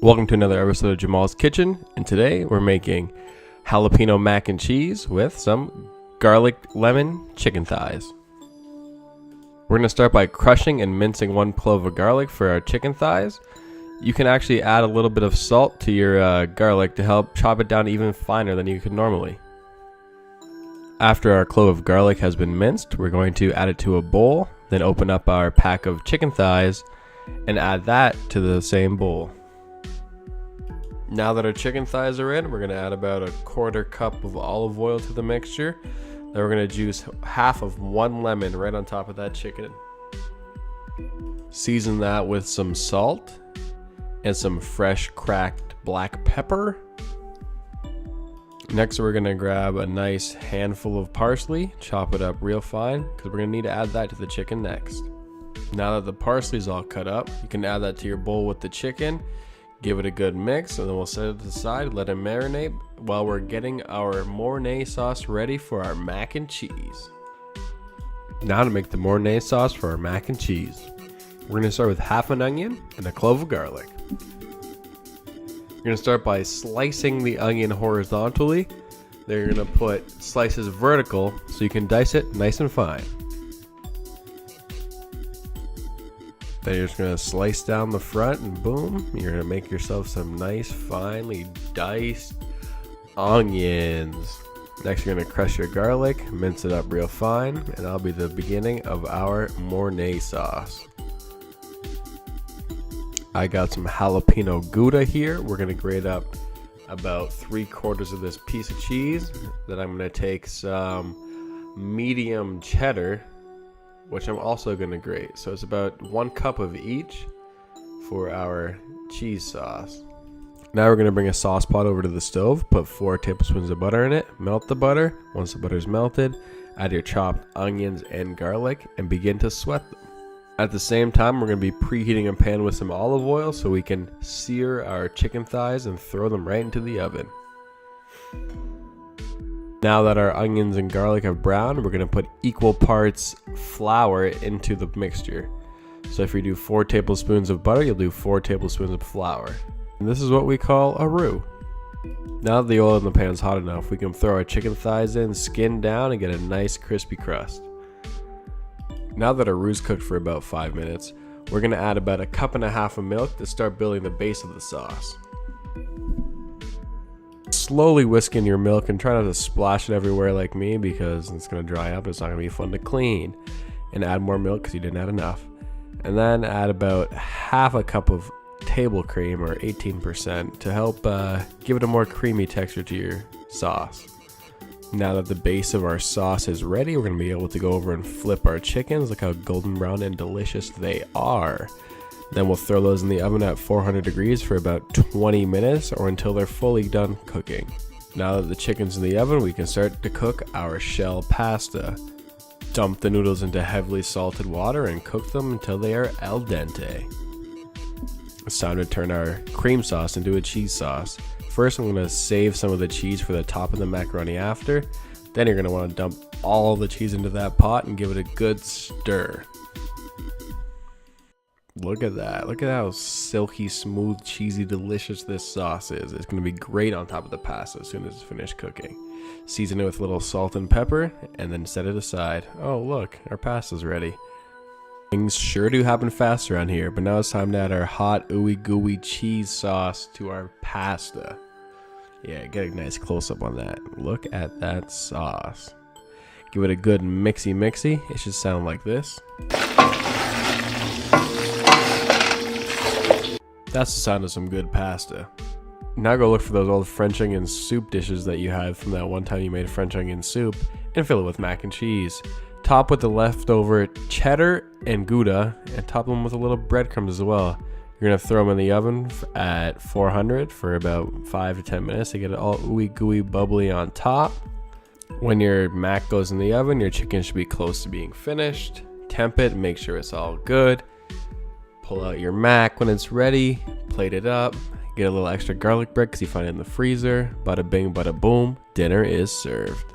Welcome to another episode of Jamal's Kitchen, and today we're making jalapeno mac and cheese with some garlic lemon chicken thighs. We're going to start by crushing and mincing 1 clove of garlic for our chicken thighs. You can actually add a little bit of salt to your garlic to help chop it down even finer than you could normally. After our clove of garlic has been minced, we're going to add it to a bowl, then open up our pack of chicken thighs and add that to the same bowl. Now that our chicken thighs are in, we're going to add about a 1/4 cup of olive oil to the mixture. Then we're going to juice half of 1 lemon right on top of that chicken. Season that with some salt and some fresh cracked black pepper. Next, we're going to grab a nice handful of parsley, chop it up real fine, because we're going to need to add that to the chicken next. Now that the parsley's all cut up, you can add that to your bowl with the chicken. Give it a good mix, and then we'll set it to the side, let it marinate while we're getting our Mornay sauce ready for our mac and cheese. Now to make the Mornay sauce for our mac and cheese. We're going to start with half an onion and a clove of garlic. You're going to start by slicing the onion horizontally. Then you're going to put slices vertical so you can dice it nice and fine. Then you're just going to slice down the front and boom, you're going to make yourself some nice finely diced onions. Next, you're going to crush your garlic, mince it up real fine, and that'll be the beginning of our Mornay sauce. I got some jalapeno Gouda here. We're going to grate up about 3/4 of this piece of cheese. Then I'm going to take some medium cheddar, which I'm also going to grate. So it's about 1 cup of each for our cheese sauce. Now we're going to bring a sauce pot over to the stove, put 4 tablespoons of butter in it, melt the butter. Once the butter is melted, add your chopped onions and garlic and begin to sweat them. At the same time, we're going to be preheating a pan with some olive oil so we can sear our chicken thighs and throw them right into the oven. Now that our onions and garlic have browned, we're going to put equal parts flour into the mixture. So if you do 4 tablespoons of butter, you'll do 4 tablespoons of flour. And this is what we call a roux. Now that the oil in the pan is hot enough, we can throw our chicken thighs in, skin down, and get a nice crispy crust. Now that our roux is cooked for about 5 minutes, we're going to add about 1.5 cups of milk to start building the base of the sauce. Slowly whisk in your milk and try not to splash it everywhere like me because it's going to dry up. It's not going to be fun to clean. And add more milk because you didn't add enough. And then add about 1/2 cup of table cream, or 18%, to help give it a more creamy texture to your sauce. Now that the base of our sauce is ready, we're going to be able to go over and flip our chickens. Look how golden brown and delicious they are. Then we'll throw those in the oven at 400 degrees for about 20 minutes or until they're fully done cooking. Now that the chicken's in the oven, we can start to cook our shell pasta. Dump the noodles into heavily salted water and cook them until they are al dente. It's time to turn our cream sauce into a cheese sauce. First, I'm going to save some of the cheese for the top of the macaroni after. Then you're going to want to dump all the cheese into that pot and give it a good stir. Look at that. Look at how silky, smooth, cheesy, delicious this sauce is. It's going to be great on top of the pasta as soon as it's finished cooking. Season it with a little salt and pepper and then set it aside. Oh, look, our pasta's ready. Things sure do happen fast around here, but now it's time to add our hot, ooey gooey cheese sauce to our pasta. Yeah, get a nice close-up on that. Look at that sauce. Give it a good mixy. It should sound like this. That's the sound of some good pasta. Now go look for those old French onion soup dishes that you had from that one time you made French onion soup and fill it with mac and cheese. Top with the leftover cheddar and Gouda and top them with a little breadcrumbs as well. You're going to throw them in the oven at 400 for about 5 to 10 minutes to get it all ooey gooey bubbly on top. When your mac goes in the oven, your chicken should be close to being finished. Temp it, make sure it's all good. Pull out your mac when it's ready, plate it up, get a little extra garlic bread because you find it in the freezer. Bada bing, bada boom, dinner is served.